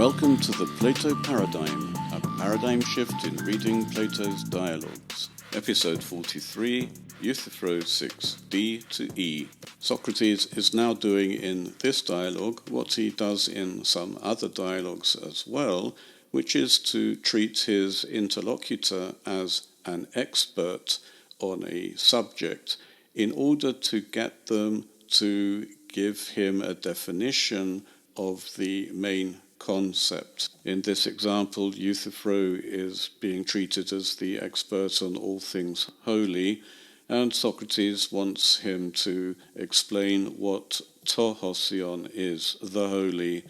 Welcome to the Plato Paradigm, a paradigm shift in reading Plato's dialogues. Episode 43, Euthyphro 6, D to E. Socrates is now doing in this dialogue what he does in some other dialogues as well, which is to treat his interlocutor as an expert on a subject in order to get them to give him a definition of the main concept. In this example, Euthyphro is being treated as the expert on all things holy, and Socrates wants him to explain what to hosion is, the holy,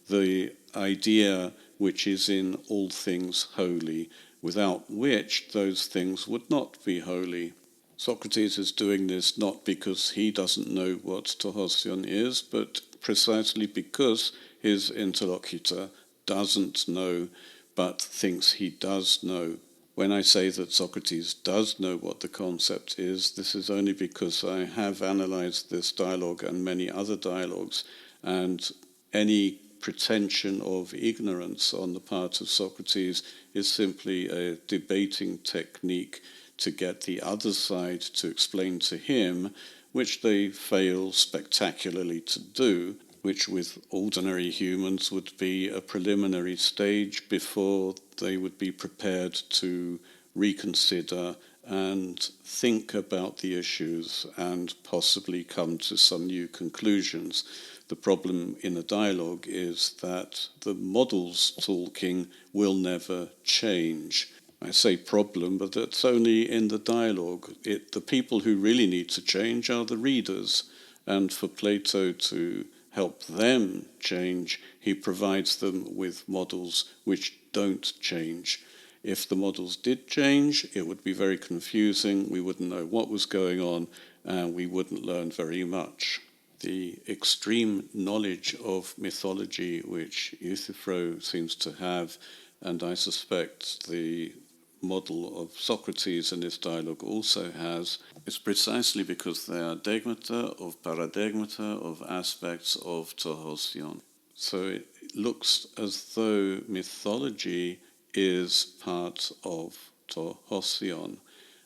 the idea which is in all things holy, without which those things would not be holy. Socrates is doing this not because he doesn't know what to hosion is, but precisely because his interlocutor doesn't know, but thinks he does know. When I say that Socrates does know what the concept is, this is only because I have analyzed this dialogue and many other dialogues, and any pretension of ignorance on the part of Socrates is simply a debating technique to get the other side to explain to him, which they fail spectacularly to do, which with ordinary humans would be a preliminary stage before they would be prepared to reconsider and think about the issues and possibly come to some new conclusions. The problem in a dialogue is that the models talking will never change. I say problem, but that's only in the dialogue. The people who really need to change are the readers, and for Plato to help them change, he provides them with models which don't change. If the models did change, it would be very confusing, we wouldn't know what was going on, and we wouldn't learn very much. The extreme knowledge of mythology which Euthyphro seems to have, and I suspect the model of Socrates in this dialogue also has, is precisely because they are degmata of paradigmata of aspects of to hosion. So it looks as though mythology is part of to hosion,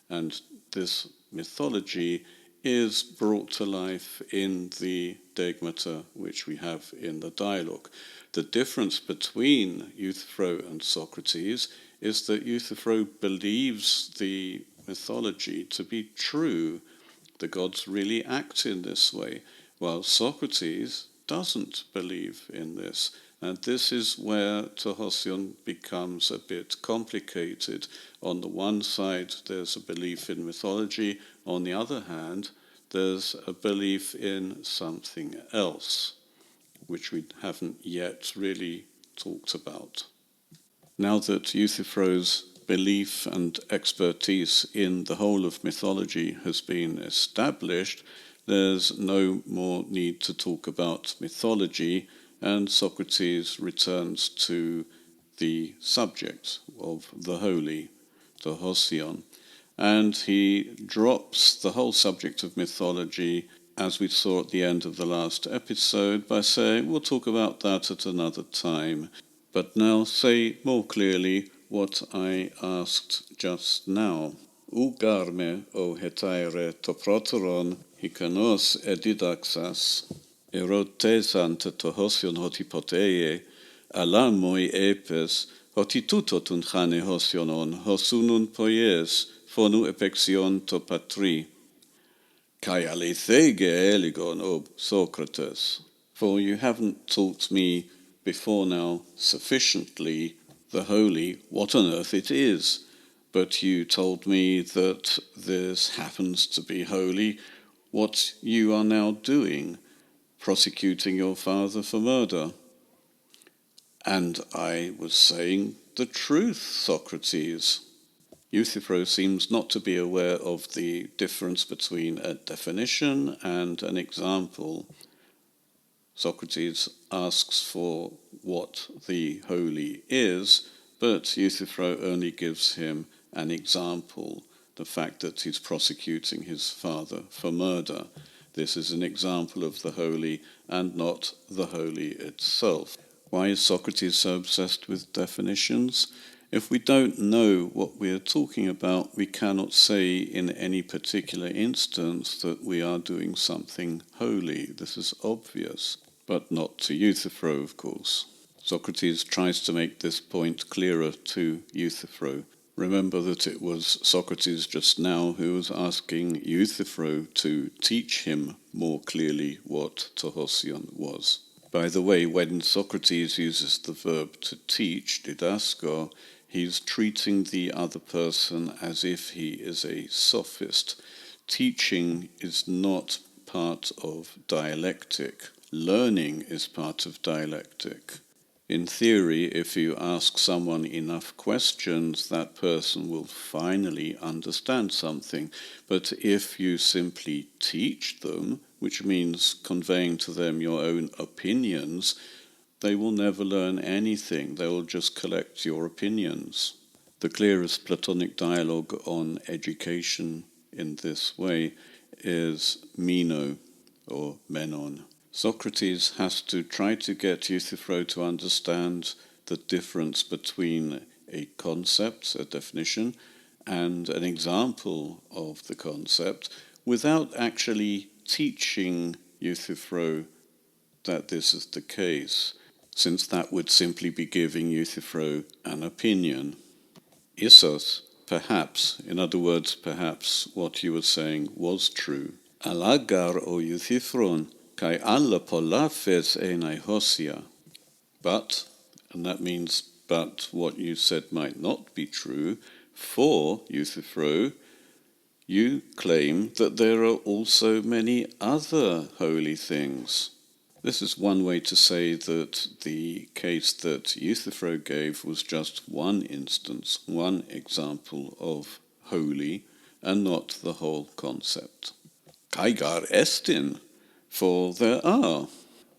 and this mythology is brought to life in the degmata which we have in the dialogue. The difference between Euthyphro and Socrates is that Euthyphro believes the mythology to be true. The gods really act in this way, while Socrates doesn't believe in this. And this is where to hosion becomes a bit complicated. On the one side, there's a belief in mythology. On the other hand, there's a belief in something else, which we haven't yet really talked about. Now that Euthyphro's belief and expertise in the whole of mythology has been established, there's no more need to talk about mythology, and Socrates returns to the subject of the holy, to hosion, and he drops the whole subject of mythology, as we saw at the end of the last episode, by saying we'll talk about that at another time. But now say more clearly what I asked just now. Ugarme o hetaire to proteron hikanos edidaxas, erotesante to hosion hotipoteie, alamoi epes, hotitutot chane hosionon, hosunun poies, phonu epexion to patri. Kai alethege eligon ob Socrates. For you haven't taught me before now sufficiently the holy, what on earth it is, but you told me that this happens to be holy, what you are now doing, prosecuting your father for murder. And I was saying the truth, Socrates. Euthyphro seems not to be aware of the difference between a definition and an example. Socrates asks for what the holy is, but Euthyphro only gives him an example, the fact that he's prosecuting his father for murder. This is an example of the holy and not the holy itself. Why is Socrates so obsessed with definitions? If we don't know what we are talking about, we cannot say in any particular instance that we are doing something holy. This is obvious, but not to Euthyphro, of course. Socrates tries to make this point clearer to Euthyphro. Remember that it was Socrates just now who was asking Euthyphro to teach him more clearly what to hosion was. By the way, when Socrates uses the verb to teach, didasko, he's treating the other person as if he is a sophist. Teaching is not part of dialectic. Learning is part of dialectic. In theory, if you ask someone enough questions, that person will finally understand something. But if you simply teach them, which means conveying to them your own opinions, they will never learn anything. They will just collect your opinions. The clearest Platonic dialogue on education in this way is Meno or Menon. Socrates has to try to get Euthyphro to understand the difference between a concept, a definition, and an example of the concept without actually teaching Euthyphro that this is the case, since that would simply be giving Euthyphro an opinion. Issos, perhaps, in other words, perhaps what you were saying was true. Alagar o Euthyphron, kai alla polafes enai hosia. But, and that means but what you said might not be true, for, Euthyphro, you claim that there are also many other holy things. This is one way to say that the case that Euthyphro gave was just one instance, one example of holy, and not the whole concept. Kaigar estin, for there are.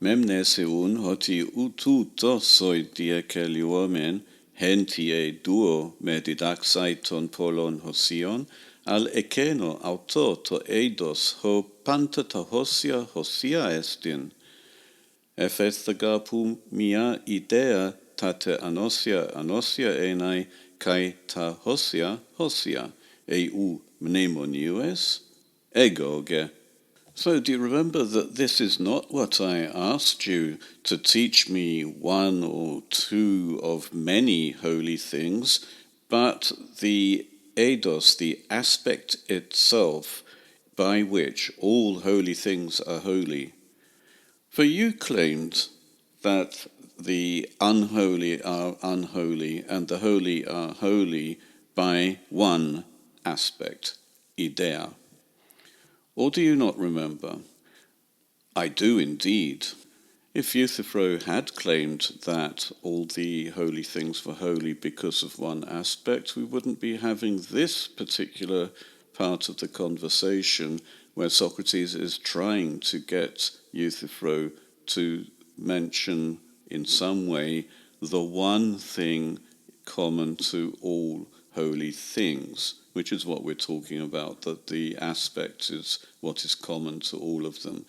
Memneseun hoti ututo soi diekeliuomen, hentie duo medidaxaiton polon hosion, al ekeno auto to eidos ho pantata hosia estin. Ephethagapum mia idea tate anosia enai, kai ta hosia, eu mnemoniues, egoge. So do you remember that this is not what I asked you, to teach me one or two of many holy things, but the eidos, the aspect itself by which all holy things are holy. For you claimed that the unholy are unholy and the holy are holy by one aspect, idea. Or do you not remember? I do indeed. If Euthyphro had claimed that all the holy things were holy because of one aspect, we wouldn't be having this particular part of the conversation where Socrates is trying to get Euthyphro to mention in some way the one thing common to all holy things, which is what we're talking about, that the aspect is what is common to all of them.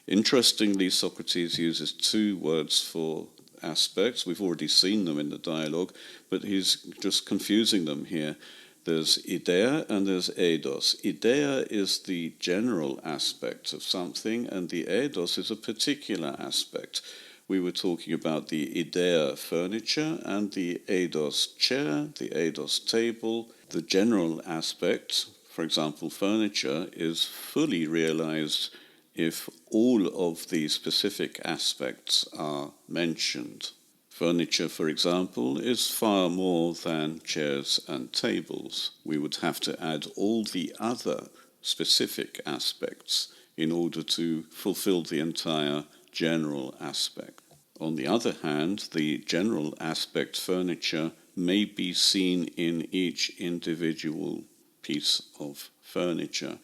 Interestingly, Socrates uses two words for aspects. We've already seen them in the dialogue, but he's just confusing them here. There's idea and there's eidos. Idea is the general aspect of something, and the eidos is a particular aspect. We were talking about the idea furniture and the eidos chair, the eidos table. The general aspect, for example, furniture, is fully realized if all of the specific aspects are mentioned. Furniture, for example, is far more than chairs and tables. We would have to add all the other specific aspects in order to fulfill the entire general aspect. On the other hand, the general aspect furniture may be seen in each individual piece of furniture,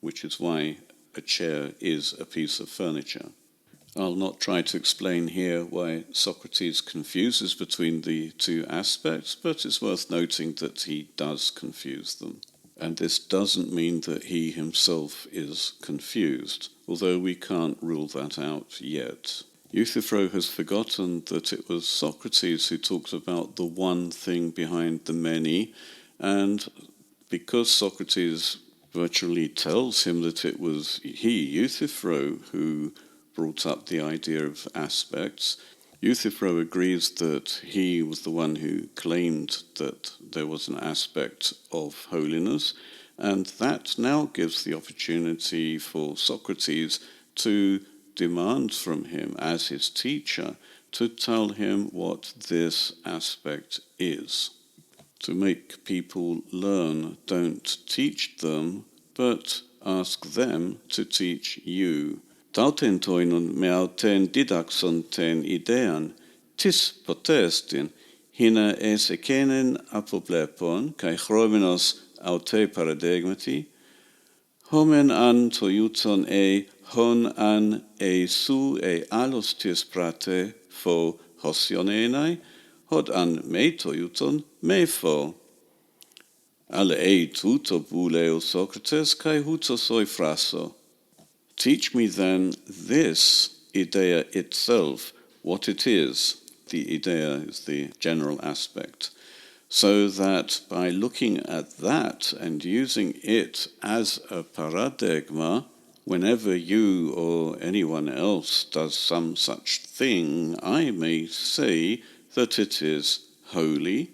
which is why a chair is a piece of furniture. I'll not try to explain here why Socrates confuses between the two aspects, but it's worth noting that he does confuse them. And this doesn't mean that he himself is confused, although we can't rule that out yet. Euthyphro has forgotten that it was Socrates who talked about the one thing behind the many, and because Socrates virtually tells him that it was he, Euthyphro, who brought up the idea of aspects, Euthyphro agrees that he was the one who claimed that there was an aspect of holiness, and that now gives the opportunity for Socrates to demand from him, as his teacher, to tell him what this aspect is. To make people learn, don't teach them, but ask them to teach you. Tauten toinun me auten didaxon ten idean, tis potestin, hina es ekenen apoplepon, kai chromenos aute paradigmati, homen an toiuton hon an su alos tis prate pho hosionenai, hod an me toiuton me pho. Ale tuto buleo Socrates, kai huto soi fraso. Teach me then this idea itself, what it is. The idea is the general aspect. So that by looking at that and using it as a paradigma, whenever you or anyone else does some such thing, I may say that it is holy,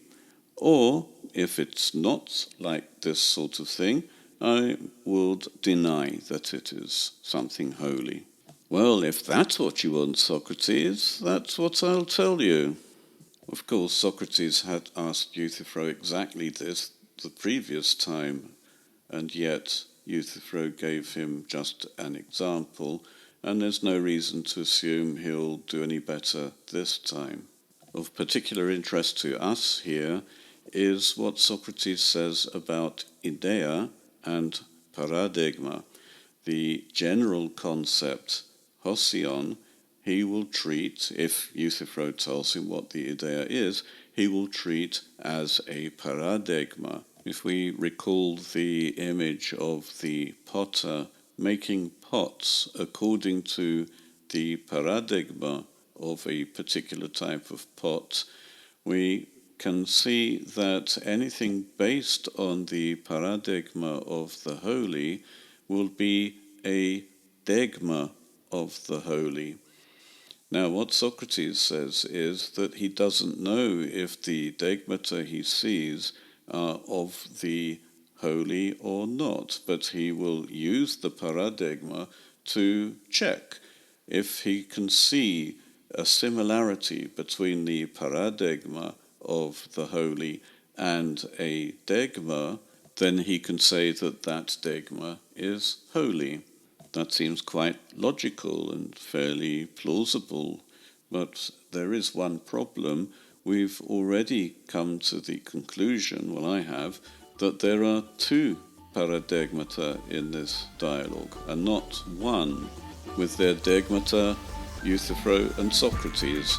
or if it's not like this sort of thing, I would deny that it is something holy. Well, if that's what you want, Socrates, that's what I'll tell you. Of course, Socrates had asked Euthyphro exactly this the previous time, and yet Euthyphro gave him just an example, and there's no reason to assume he'll do any better this time. Of particular interest to us here is what Socrates says about idea and paradigma. The general concept, hosion, he will treat, if Euthyphro tells him what the idea is, he will treat as a paradigma. If we recall the image of the potter making pots according to the paradigma of a particular type of pot, we can see that anything based on the paradigma of the holy will be a dogma of the holy. Now, what Socrates says is that he doesn't know if the dogmata he sees are of the holy or not, but he will use the paradigma to check if he can see a similarity between the paradigma of the holy and a dogma, then he can say that that dogma is holy. That seems quite logical and fairly plausible, but there is one problem. We've already come to the conclusion, well I have, that there are two paradigmata in this dialogue, and not one, with their dogmata, Euthyphro and Socrates.